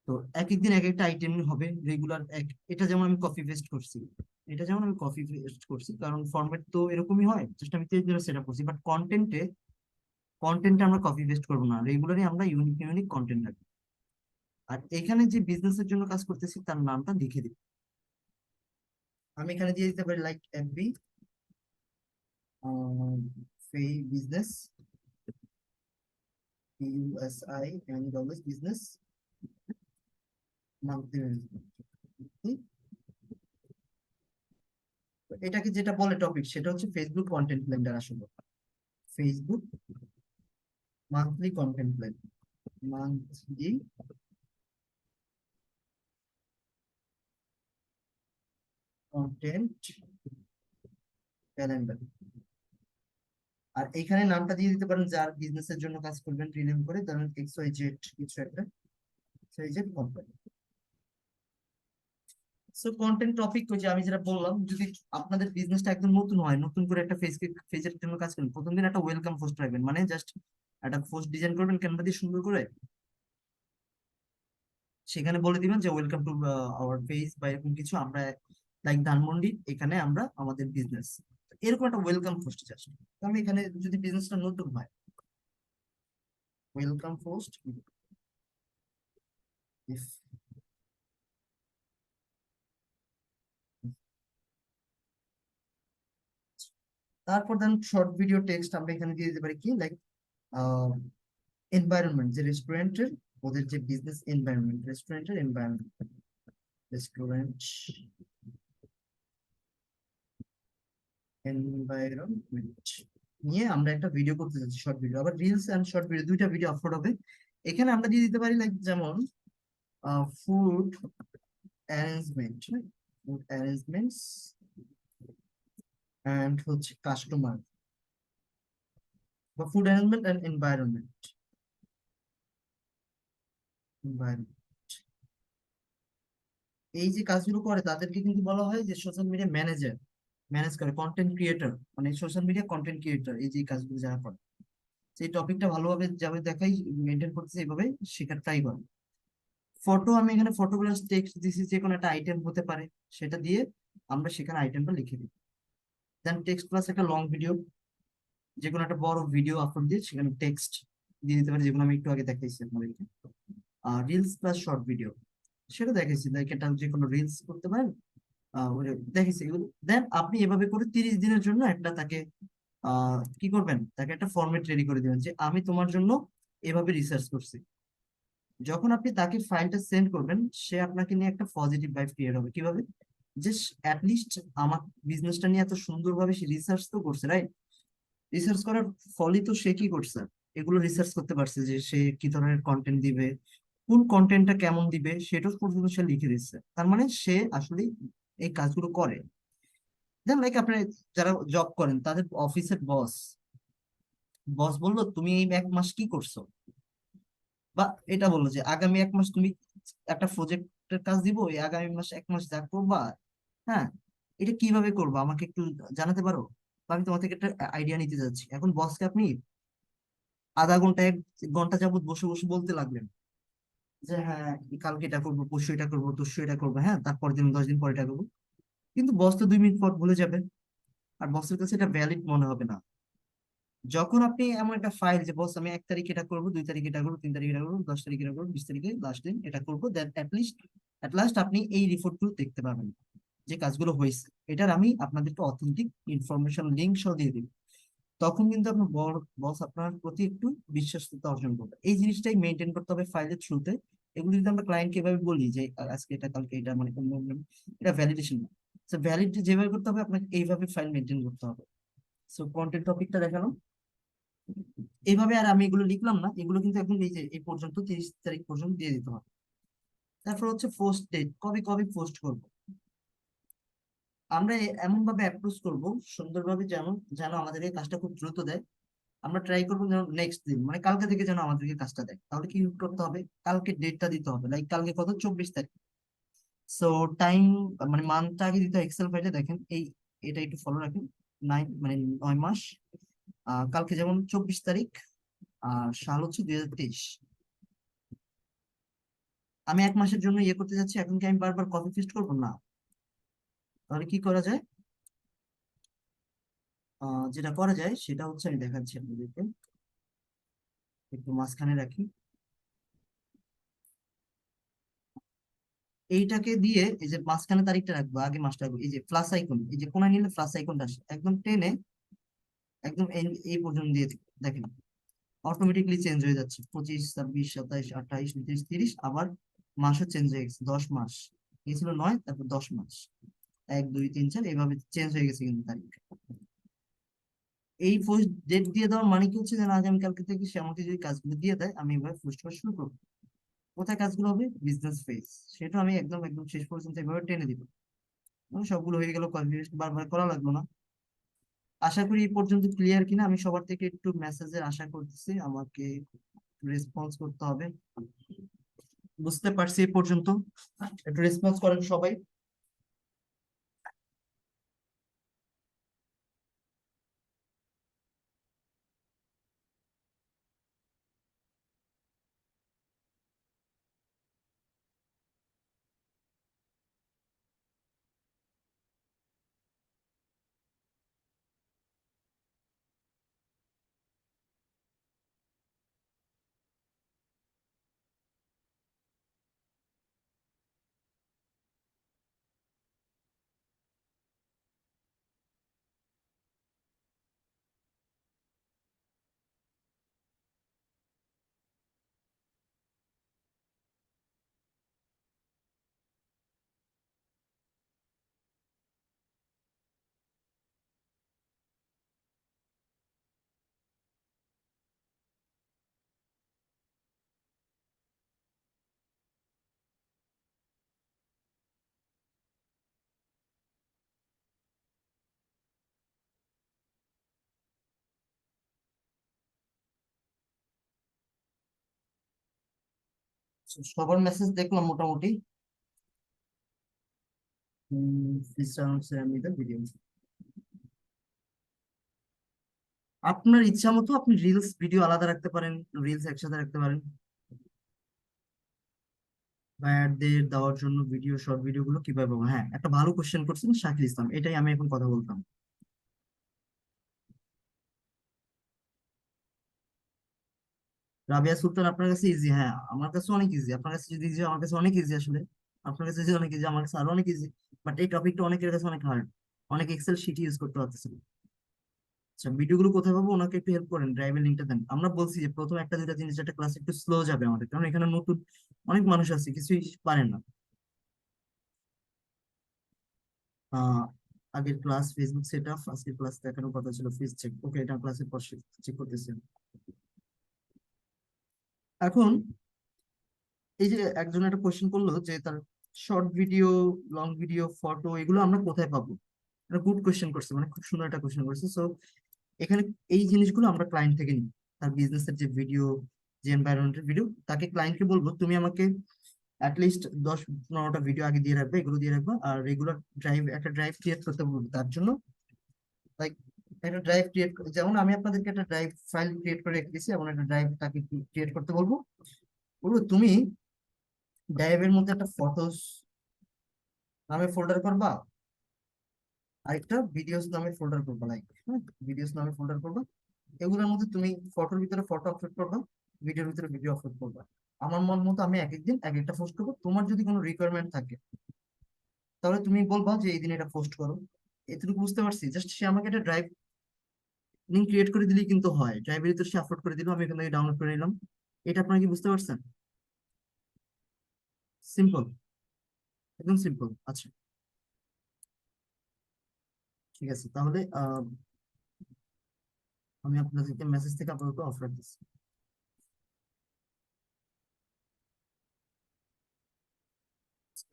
তো এক এক দিন এক একটা আইটেম হবে রেগুলার, এটা যেমন আমি কপি পেস্ট করছি, এটা যেমন আমি কপি পেস্ট করছি, কারণ ফরম্যাট তো এরকমই হয়, জাস্ট আমি তেজ সেট আপ করছি। বাট কন্টেন্টে আমরা কপি পেস্ট করবো না, রেগুলারই আমরা ইউনিক ইউনিক কন্টেন্ট রাখবো। আর এখানে যে বিজনেসের জন্য কাজ করতেছি তার নামটা লিখে দিই, আমি এখানে দিয়ে দিতে পারি like FB free business, USI and dollars business monthly. এটাকে যেটা বলে টপিক সেটা হচ্ছে ফেসবুক কন্টেন্ট ব্লেন্ডার, আসলে Facebook monthly content plan, monthly content calendar. আর এখানে নামটা দিয়ে দিতে পারেন যার বিজনেসের জন্য কাজ করবেন, রিনেম করে, ধরেন এক্স ওয়াই জেড কিছু একটা, X Y Z company. So content topic ওই যে আমি যেটা বললাম, যদি আপনাদের বিজনেসটা একদম নতুন হয়, নতুন করে একটা ফেজের জন্য কাজ করেন, প্রথম দিন একটা ওয়েলকাম পোস্ট রাখবেন, মানে জাস্ট একটা পোস্ট ডিজাইন করবেন ক্যানভা দিয়ে সুন্দর করে, সেখানে বলে দিবেন যে ওয়েলকাম টু আওয়ার পেজ বা এরকম কিছু, আমরা লাইক ধানমন্ডি, এখানে আমরা আমাদের বিজনেস, এরকম একটা ওয়েলকাম পোস্ট জাস্ট। আমি এখানে যদি বিজনেসটা নতুন হয়, ওয়েলকাম পোস্ট, তারপর দেন শর্ট ভিডিও টেক্সট আমরা এখানে দিয়ে দিতে পারি কি লাইক এনভায়রনমেন্ট, যে রেস্টুরেন্টের ওদের যে বিজনেস এনভায়রনমেন্ট, রেস্টুরেন্টের এনভায়রনমেন্ট, রেস্টুরেন্ট এনভায়রনমেন্ট নিয়ে আমরা একটা ভিডিও করতে যাচ্ছি, শর্ট ভিডিও। আবার রিলস এন্ড শর্ট ভিডিও দুইটা ভিডিও আপলোড হবে। এখানে আমরা দিয়ে দিতে পারি লাইক যেমন food arrangement, food arrangements and হচ্ছে কাস্টমার, বা ফুড অ্যারেঞ্জমেন্ট এন্ড এনভায়রনমেন্ট, এই যে কাজগুলো করে তাদেরকে কিন্তু বলা হয় যে সোশ্যাল মিডিয়া ম্যানেজার, ম্যানেজ করে কন্টেন্ট ক্রিয়েটর, মানে সোশ্যাল মিডিয়া কন্টেন্ট ক্রিয়েটর। এই যে কাজগুলো যারা করে, সেই টপিকটা ভালোভাবে যাবে দেখাই, মেনটেন করতেছে এইভাবে শেখার ট্রাই করে। ফটো, আমি এখানে ফটোগুলো টেক্সট দিছি, যে কোনো একটা আইটেম হতে পারে, সেটা দিয়ে আমরা সেখানে আইটেমটা লিখে দিই। দেন টেক্সট প্লাস একটা লং ভিডিও, যে কোনো একটা বড় ভিডিও আপলোড দিয়ে সেখানে টেক্সট দিয়ে দিতে পারি, যেগুলো আমি একটু আগে দেখাইছি আপনাদেরকে। আর রিলস প্লাস শর্ট ভিডিও, সেটা দেখেছি, লাইক এটা যে কোনো রিলস করতে পারেন, দেখেছি এগুলো। দেন আপনি এভাবে করে 30 দিনের জন্য একটা তাকে কি করবেন, তাকে একটা ফরম্যাট রেডি করে দিবেন যে আমি তোমার জন্য এভাবে রিসার্চ করছি। যখন আপনি তাকে ফাইলটা সেন্ড করবেন, সে আপনাকে নিয়ে একটা পজিটিভ ভাইব ক্রিয়েট হবে। কিভাবে, যে অ্যাটলিস্ট আমার বিজনেসটা নিয়ে এত সুন্দরভাবে সে রিসার্চ তো করছে, রাইট? রিসার্চ করার ফলে তো সে কি করছে, এগুলো রিসার্চ করতে পারছে যে সে কি ধরনের কন্টেন্ট দিবে, কোন কন্টেন্টটা কেমন দিবে, সেটাও পর্যন্ত সে লিখে দিচ্ছে। তার মানে সে আসলে এই কাজগুলো করে। দেন লাইক আপনি যারা জব করেন, তাদের অফিসের বস, বস বললো তুমি এই 1 মাস কি করছো, বা এটা বললো যে আগামী 1 মাস তুমি একটা প্রজেক্টের কাজ দিব, এই আগামী মাস 1 মাস যা করবা, হ্যাঁ, এটা কিভাবে করবো আমাকে একটু জানাতে পারো, বা আমি তোমার থেকে একটা আইডিয়া নিতে যাচ্ছি। এখন বসকে আপনি আধা ঘন্টা 1 ঘন্টা যাবত বসে বসে বলতে লাগলেন যে হ্যাঁ কালকে এটা করবো, পরশু এটা করবো, তরশু এটা করবো, হ্যাঁ তারপর দিন 10 দিন পরে এটা করবো, কিন্তু বস তো 2 মিনিট পর ভুলে যাবে, আর বসের কাছে এটা ভ্যালিড মনে হবে না। যখন আপনি এমন একটা ফাইল যে বস আমি 1 তারিখ এটা করবো, 2 তারিখ এটা করবো, 3 তারিখ এটা করবো, 10 তারিখ এটা করবো, 20 তারিখে লাস্ট দিন এটা করবো, দেন অ্যাট লাস্ট আপনি এই রিপোর্ট গুলো দেখতে পাবেন যে কাজগুলো হয়েছে। এটার আমি আপনাদেরকে অথেন্টিক ইনফরমেশন লিঙ্ক সহ দিয়ে দিই। তখন কিন্তু আপনার বস আপনার প্রতি একটু বিশ্বাসযোগ্যতা অর্জন করবে। এই জিনিসটাই মেনটেন করতে হবে ফাইলের থ্রুতে। এগুলো যদি আমরা ক্লায়েন্টকে এভাবে বলি যে আজকে এটা কালকে এটা, মানে এটা ভ্যালিডেশন না। ভ্যালিড যেভাবে করতে হবে আপনাকে এইভাবে ফাইল মেনটেন করতে হবে। সো কন্টেন্ট টপিকটা দেখালাম এইভাবে, আর আমি এগুলো লিখলাম না, এগুলো কিন্তু একদম এই যে এই পর্যন্ত 30 তারিখ পর্যন্ত দিয়ে দিতে হবে। তারপর হচ্ছে পোস্ট ডেট, কবে কবে পোস্ট করব। আমরা এমন ভাবে অ্যাপ্রোচ করব সুন্দরভাবে, যেন যেন আমাদেরকে কাজটা খুব দ্রুত দেয়। আমরা ট্রাই করবো যেন নেক্সট দিন, মানে কালকে থেকে যেন আমাদেরকে কাজটা দেয়। তাহলে কি করতে হবে, কালকে ডেটটা দিতে হবে, লাইক কালকে কত, 24 তারিখ। সো টাইম, মানে মান্থটা আগে দিতে হয় এক্সেল ফাইলে। দেখেন এই, এটা একটু ফলো রাখেন। মানে 9 মাস, কালকে যেমন 24 তারিখ, আর সাল হচ্ছে 2023। আমি 1 মাসের জন্য ইয়ে করতে যাচ্ছি, এখন কি আমি বারবার কপি পেস্ট করবো না? তাহলে কি করা যায়, যেটা করা যায় সেটা হচ্ছে, আমি দেখাচ্ছি আপনাদেরকে, একটু মাঝখানে রাখি। এইটাকে দিয়ে এই যে মাঝখানে তারিখটা রাখবো, আগে মাসটা রাখবো, এই যে প্লাস আইকন, এই যে কোনায় নিলে প্লাস আইকনটা আসে, একদম টেনে একদম এই পর্যন্ত দিয়ে দিই। দেখেন অটোমেটিকলি চেঞ্জ হয়ে যাচ্ছে, 25, 26, 27, 28, 29, 30, আবার মাসও চেঞ্জ হয়ে গেছে, 10 মাস। এই ছিল 9, তারপর 10 মাস, 1, 2, 3, 4, এইভাবে চেঞ্জ হয়ে গেছে কিন্তু তারিখ। এই পোস্ট ডেট দিয়ে দেওয়ার মানে কি হচ্ছে, যেন আগামীকালকে থেকে সে আমাকে যদি কাজগুলো দিয়ে দেয়, আমি এভাবে পোস্ট করা শুরু করবো। কোথায় কাজগুলো হবে, বিজনেস ফেজ, সেটা আমি একদম একদম শেষ পর্যন্ত এভাবে টেনে দিব। সবগুলো হয়ে গেল, কনফিগারেশন বারবার করা লাগলো না। আশা করি এই পর্যন্ত ক্লিয়ার কিনা। আমি সবার থেকে একটু মেসেজের আশা করতেছি, আমাকে রেসপন্স করতে হবে। বুঝতে পারছি এই পর্যন্ত, একটু রেসপন্স করেন সবাই। সবার মেসেজ দেখলাম মোটামুটি। ভিডিও, আপনার ইচ্ছা মতো আপনি রিলস ভিডিও আলাদা রাখতে পারেন, রিলস একসাথে রাখতে পারেন, বা অ্যাডদের দেওয়ার জন্য ভিডিও, শর্ট ভিডিও গুলো কিভাবে পাবো? হ্যাঁ, একটা ভালো কোশ্চেন করছেন শাকিল ইসলাম, এটাই আমি এখন কথা বলতাম। রাবিয়া সুলতান, আপনার কাছে ইজি? হ্যাঁ, আমার কাছে অনেক ইজি। আপনার কাছে যদি ইজি, আমার কাছে অনেক ইজি আসলে। আপনার কাছে যদি অনেক ইজি, আমার কাছে আরো অনেক ইজি। বাট এই টপিকটা অনেকের কাছে অনেক হার্ড, অনেক এক্সেল শিট ইউজ করতে পারতেছে না। আচ্ছা, ভিডিওগুলো কোথায় পাবো? ওনাকে একটু হেল্প করেন, ড্রাইভের লিঙ্কটা দেন। আমরা বলছি যে প্রথম একটা দুটা জিনিস, একটা ক্লাস একটু স্লো যাবে আমাদের, কারণ এখানে নতুন অনেক মানুষ আছে, কিছুই পারেন না। আহ আগের ক্লাস ফেসবুক সেট আপ, আজকের ক্লাস দেখানোর কথা ছিল ফিস চেক। ওকে, এটা ক্লাসের পর চেক করতেছি। এখন এই যে একজন একটা কোয়েশ্চেন করলো যে তার short video, long video, photo, এগুলো আমরা কোথায় পাবো? একটা গুড কোয়েশ্চেন করছে, মানে খুব সুন্দর একটা কোয়েশ্চেন করছে। সো এখানে এই জিনিসগুলো আমরা ক্লায়েন্ট থেকে নিই। তার বিজনেসের যে ভিডিও, যে এনভায়রনমেন্টের ভিডিও, তাকে ক্লায়েন্টকে বলবো তুমি আমাকে অ্যাটলিস্ট 10-15টা ভিডিও আগে দিয়ে রাখবে, এগুলো দিয়ে রাখবা। আর রেগুলার একটা ড্রাইভ ক্রিয়েট করতে বলবো তার জন্য। লাইক একটা ড্রাইভ ক্রিয়েট, যেমন আমি আপনাদেরকে একটা ড্রাইভ ফাইল ক্রিয়েট করে রেখে দিয়েছি, এমন একটা ড্রাইভ তাকে ক্রিয়েট করতে বলবো। বলবো তুমি ড্রাইভের মধ্যে একটা ফটোস নামে ফোল্ডার করবা, আরেকটা ভিডিওস নামে ফোল্ডার করবা। লাইক ভিডিওস নামে ফোল্ডার করবা। এগুলোর মধ্যে তুমি ফটোর ভিতরে ফটো আপলোড করবা, ভিডিওর ভিতরে ভিডিও আপলোড করবা। আমার মন মতো আমি এক একদিন এক একটা পোস্ট করবো। তোমার যদি কোনো রিকোয়ারমেন্ট থাকে তাহলে তুমি বলবা যে এই দিন এটা পোস্ট করো। এতটুকু বুঝতে পারছি। জাস্ট সে আমাকে একটা ড্রাইভ লিঙ্ক ক্রিয়েট করে দিলেই কিন্তু হয়, ড্রাইভের ভিতরে সে আপলোড করে দিল, আমি এখান থেকে ডাউনলোড করে নিলাম। এটা আপনারা কি বুঝতে পারছেন? সিম্পল, একদম সিম্পল। আচ্ছা, ঠিক আছে তাহলে আমি আপনাদেরকে মেসেজ থেকে আপাতত অফ রাখতেছি।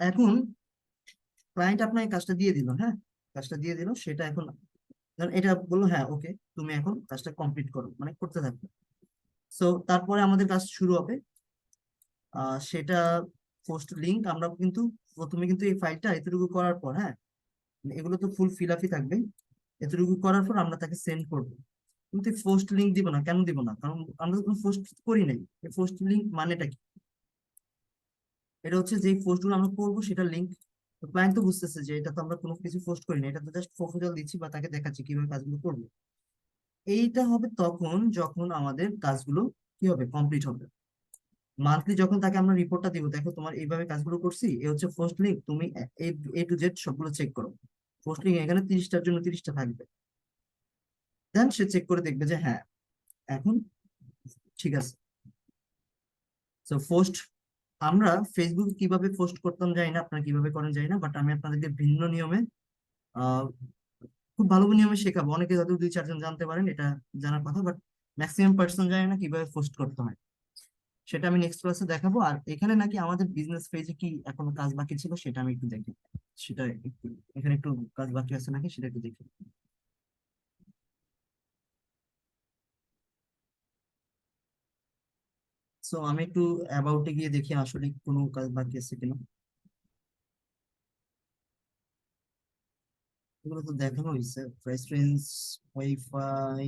এখন ক্লায়েন্ট আপনাকে কাজটা দিয়ে দিল, হ্যাঁ, কাজটা দিয়ে দিল। সেটা এখন ধরেন এটা বললো হ্যাঁ ওকে, তুমি এখন কাজটা কমপ্লিট করো, মানে করতে থাকবে। সো তারপরে আমাদের কাজ শুরু হবে। সেটা পোস্ট লিঙ্ক আমরা কিন্তু প্রথমে কিন্তু এই ফাইলটা এতটুকু করার পর, হ্যাঁ, এগুলো তো ফুল ফিল আপই থাকবে। এতটুকু করার পর আমরা তাকে সেন্ড করবো। কিন্তু পোস্ট লিঙ্ক দিব না, কেন দিব না? কারণ আমরা তো কোনো পোস্ট করি নাই। এই পোস্ট লিঙ্ক মানেটা কি? এটা হচ্ছে যে পোস্ট গুলো আমরা করবো সেটা লিঙ্ক। ক্লায়েন্ট তো বুঝতেছে যে এটা তো আমরা কোনো কিছু পোস্ট করিনি, এটা তো জাস্ট প্রপোজাল দিচ্ছি বা তাকে দেখাচ্ছি কিভাবে কাজগুলো করবো। এইটা হবে তখন যখন আমাদের কাজগুলো কি হবে, কমপ্লিট হবে। মান্থলি যখন তাকে আমরা রিপোর্টটা দিব, দেখো তোমার এইভাবে কাজগুলো করছি, এ হচ্ছে ফার্স্ট লিঙ্ক, তুমি এ টু জেড সবগুলো চেক করো। ফার্স্ট লিঙ্ক এখানে 30টার জন্য 30টা থাকবে। দেন সে চেক করে দেখবে যে হ্যাঁ এখন ঠিক আছে। তো পোস্ট আমরা ফেসবুক কিভাবে পোস্ট করতাম জানি না, আপনারা কিভাবে করেন জানি না, বাট আমি আপনাদেরকে ভিন্ন নিয়মে আহ খুব ভালো নিয়মে শেখাবো। অনেকে হয়তো 2-4 জন জানতে পারেন, এটা জানার কথা, বাট ম্যাক্সিমাম পার্সন জানে না কিভাবে পোস্ট করতে হয়। সেটা আমি নেক্সট ক্লাসে দেখাবো। আর এখানে নাকি আমাদের বিজনেস পেজে কি এখনো কাজ বাকি ছিল, সেটা আমি একটু দেখি। সেটা একটু, এখানে একটু কাজ বাকি আছে নাকি সেটা একটু দেখি। সো আমি একটু অ্যাবাউটে গিয়ে দেখি আসলে কোনো কাজ বাকি আছে কিনা। এগুলো তো দেখানো হয়েছে, প্রাইস রেঞ্জ, ওয়াইফাই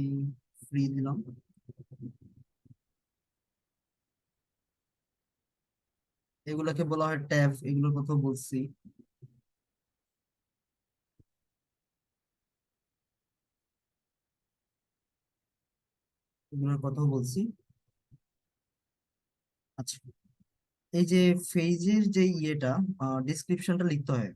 ফ্রি দিলাম। এগুলোকে বলা হয় ট্যাব, এগুলোর কথা বলছি। এগুলোর কথাও বলছি। আচ্ছা, এই যে ফেজের যে ইয়েটা, ডিসক্রিপশনটা লিখতে হয়।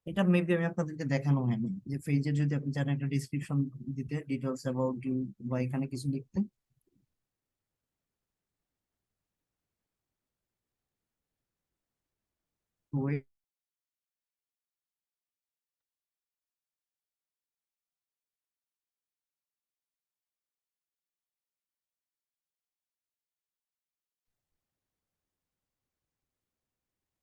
এটা মেবি আমি আপনাদেরকে দেখানো হয়নি, যে ফেজের যদি আপনি চান একটা ডিসক্রিপশন দিতে, ডিটেলস অ্যাবাউট ইউ বা এখানে কিছু লিখতে। wait,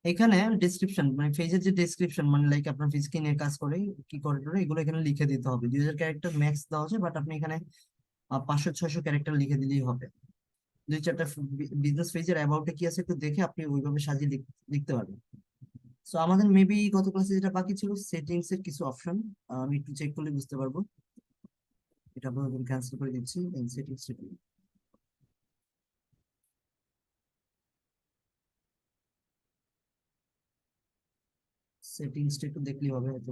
এখানে ডেসক্রিপশন মানে ফেজের যে ডেসক্রিপশন, মানে লাইক আপনার ফেজ কি নিয়ে কাজ করে, কি করে টোরে, এগুলো এখানে লিখে দিতে হবে। 2000 ক্যারেক্টার ম্যাক্স দেওয়া আছে, বাট আপনি এখানে 500-600 ক্যারেক্টার লিখে দিলেই হবে। দুই চারটা বিজনেস পেজের অ্যাবাউটে কি আছে একটু দেখে আপনি ওইভাবে সাজিয়ে লিখতে পারবেন। সো আমাদের মেবি গত ক্লাসে যেটা বাকি ছিল সেটিংস এর কিছু অপশন, আমি একটু চেক করলে বুঝতে পারবো। এটা আপনাদের ক্যান্সেল করে দিচ্ছি। সেটিংস সেটিংসটা একটু দেখলেই হবে হয়তো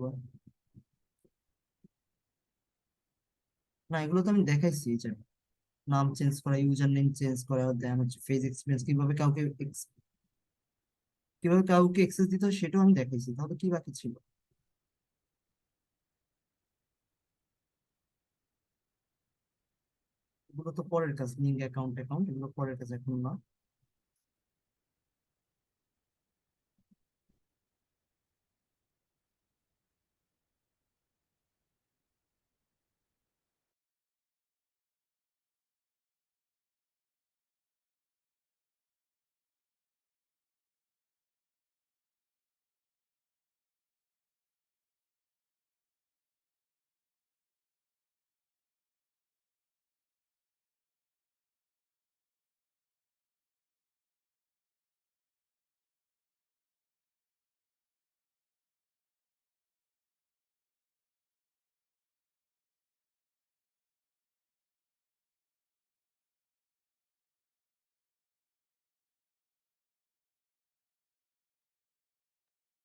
না, এগুলো তো আমি দেখাইছি যে নাম চেঞ্জ করা, ইউজার নেম চেঞ্জ করা, দেন হচ্ছে ফেস এক্সপিরিয়েন্স কিভাবে কাউকে অ্যাক্সেস দিতে হয় সেটাও আমি দেখাইছি। তাহলে কি বাকি ছিল? এগুলো তো পরের কাজ, লিঙ্ক অ্যাকাউন্ট অ্যাকাউন্ট এগুলো পরের কাজ, এখন না।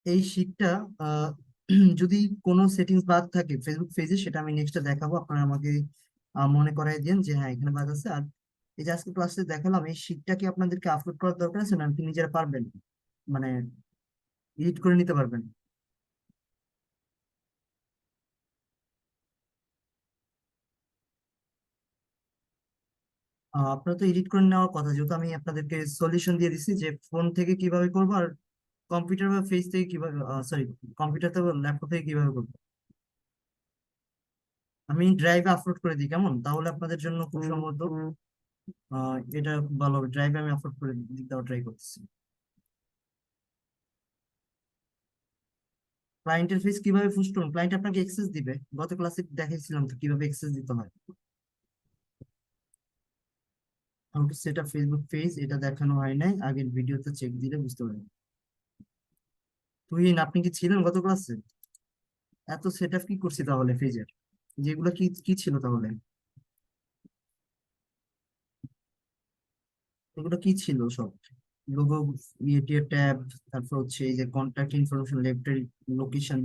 এই শীটটা আহ, যদি কোনো সেটিংস বাদ থাকে ফেসবুক পেজে, সেটা আমি নেক্সটে দেখাবো। আপনারা আমাকে মনে করাই দিন যে হ্যাঁ এখানে বাদ আছে। আর এই যে আজকে ক্লাসে দেখালাম, এই শীটটা কি আপনাদেরকে আপলোড করার দরকার আছে, না আপনি নিজেরা পারবেন, মানে এডিট করে নিতে পারবেন? আপনার তো এডিট করে নেওয়ার কথা, যেহেতু আমি আপনাদেরকে সলিউশন দিয়ে দিচ্ছি যে ফোন থেকে কিভাবে করবো, আর কম্পিউটার বা ফেস থেকে কিভাবে, সরি, কম্পিউটার থেকে ল্যাপটপ থেকে কিভাবে করবো। আমি ড্রাইভে আপলোড করে দিই, কেমন? তাহলে আপনাদের জন্য খুব সম্ভবত এটা ভালো হবে। ড্রাইভে আমি আপলোড করে দেওয়ার ট্রাই করতেছি। ক্লায়েন্টের ফেস কিভাবে পুশ করুন? ক্লায়েন্ট আপনাকে অ্যাক্সেস দিবে, গত ক্লাসে দেখাইছিলাম তো কিভাবে অ্যাক্সেস দিতে হয়। How to set up Facebook page, এটা দেখানো হয় নাই, আগের ভিডিওতে চেক দিলে বুঝতে পারবেন। তুহিন, আপনি কি ছিলেন গত ক্লাসে? এত সেট আপ কি করছি তাহলে পেজের, যেগুলো কি কি ছিল তাহলে? এগুলো কি ছিল সব? লোগো, ইয়ে ট্যাব, তারপর হচ্ছে এই যে contact information, left, location,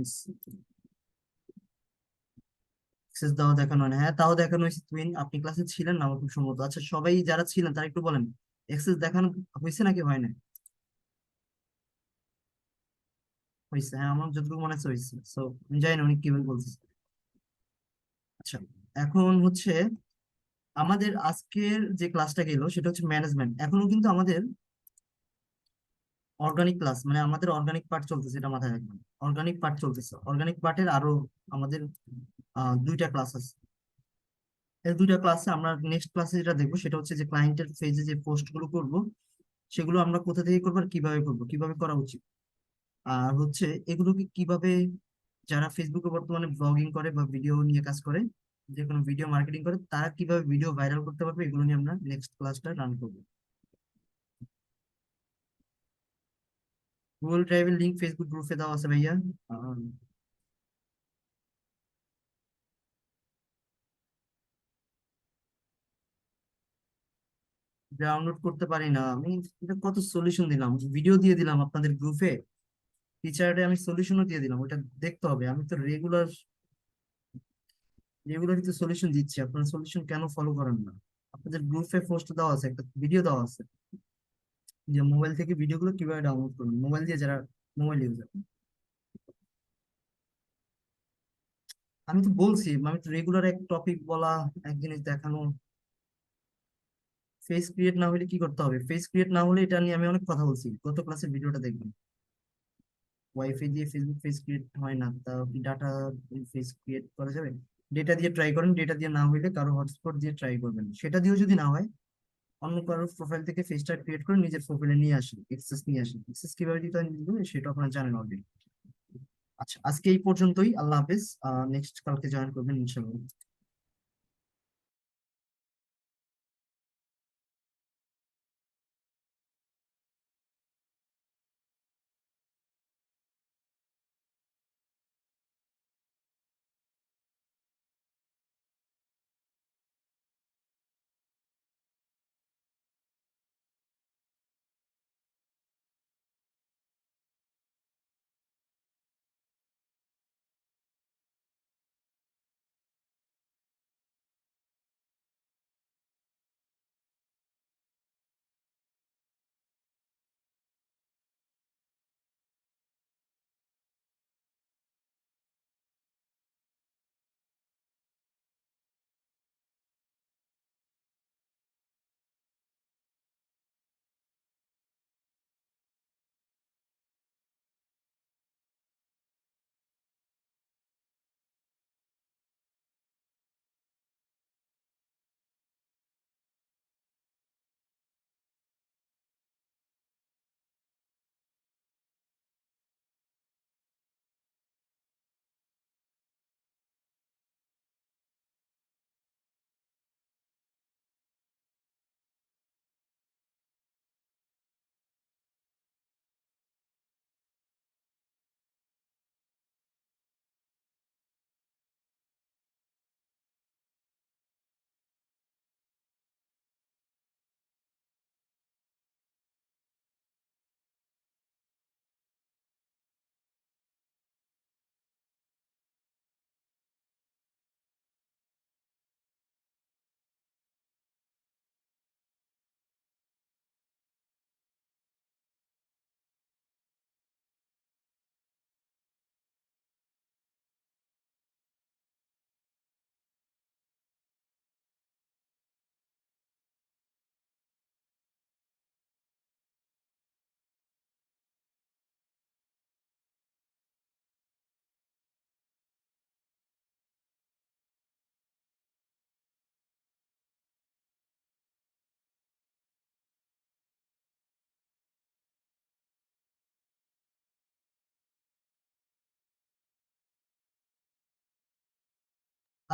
access দেওয়া দেখানো হয় না। হ্যাঁ, তাও দেখানো হয়েছে। তুই, আপনি ক্লাসে ছিলেন না আমার খুব সম্ভবত। আচ্ছা, সবাই যারা ছিলেন তারা একটু বলেন, অ্যাক্সেস দেখানো হয়েছে নাকি হয় না? হয়েছে, হ্যাঁ, আমার যতটুকু মনে হচ্ছে হয়েছে। সো আমি জানি না উনি কিভাবে বলতেছে। আচ্ছা, এখন হচ্ছে আমাদের আজকের যে ক্লাসটা গেল সেটা হচ্ছে ম্যানেজমেন্ট। এখনো কিন্তু আমাদের অর্গানিক ক্লাস, মানে আমাদের অর্গানিক পার্ট চলতেছে, এটা মাথায় রাখবেন। অর্গানিক পার্ট চলতেছে, অর্গানিক পার্টের আরো আমাদের দুইটা ক্লাস আছে। এই দুইটা ক্লাসে আমরা নেক্সট ক্লাসে যেটা দেখবো সেটা হচ্ছে যে ক্লায়েন্টের পেজে যে পোস্ট গুলো করবো সেগুলো আমরা কোথা থেকে করবো আর কিভাবে করবো, কিভাবে করা উচিত। আর হচ্ছে এগুলোকে কিভাবে, যারা ফেসবুকে বর্তমানে ব্লগিং করে বা ভিডিও নিয়ে কাজ করে, যে কোনো ভিডিও মার্কেটিং করে, তারা কিভাবে ভিডিও ভাইরাল করতে পারবে, এগুলো নিয়ে আমরা নেক্সট ক্লাসটা রান করবো। গুগল ড্রাইভের লিঙ্ক ফেসবুক গ্রুপে দেওয়া আছে ভাইয়া। ডাউনলোড করতে পারি না আমি। এটা কত সলিউশন দিলাম, ভিডিও দিয়ে দিলাম আপনাদের গ্রুপে, টিচারে আমি সলিউশনও দিয়ে দিলাম, ওটা দেখতে হবে। আমি তো রেগুলারই তো সলিউশন দিচ্ছি, আপনারা সলিউশন কেন ফলো করেন না? আপনাদের গ্রুপে পোস্ট দেওয়া আছে, একটা ভিডিও দেওয়া আছে যে মোবাইল থেকে ভিডিওগুলো কিভাবে ডাউনলোড করবেন, মোবাইল দিয়ে, যারা মোবাইল ইউজার। আমি তো বলছি, আমি তো রেগুলার এক টপিক বলা, এক জিনিস দেখানো। ফেস ক্রিয়েট না হলে কি করতে হবে? ফেস ক্রিয়েট না হলে এটা নিয়ে আমি অনেক কথা বলছি, গত ক্লাসের ভিডিওটা দেখবেন। ওয়াইফাই দিয়ে ফেসবুক পেজ ক্রিয়েট হয় না, তা ডাটা ফেস ক্রিয়েট করা যাবে? ডেটা দিয়ে ট্রাই করেন, ডেটা দিয়ে না হইলে কারো হটস্পট দিয়ে ট্রাই করবেন, সেটা দিয়েও যদি না হয় অন্য কারোর প্রোফাইল থেকে ফেসটা ক্রিয়েট করে নিজের প্রোফাইলে নিয়ে আসেন, এক্সেস নিয়ে আসেন। এক্সেস কিভাবে দিতে হয় সেটা আপনারা জানেন অলরেডি। আচ্ছা, আজকে এই পর্যন্তই। আল্লাহ হাফেজ। নেক্সট কালকে জয়েন করবেন ইনশাল্লাহ।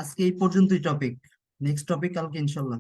আজকে এই পর্যন্তই টপিক, নেক্সট টপিক কালকে ইনশাল্লাহ।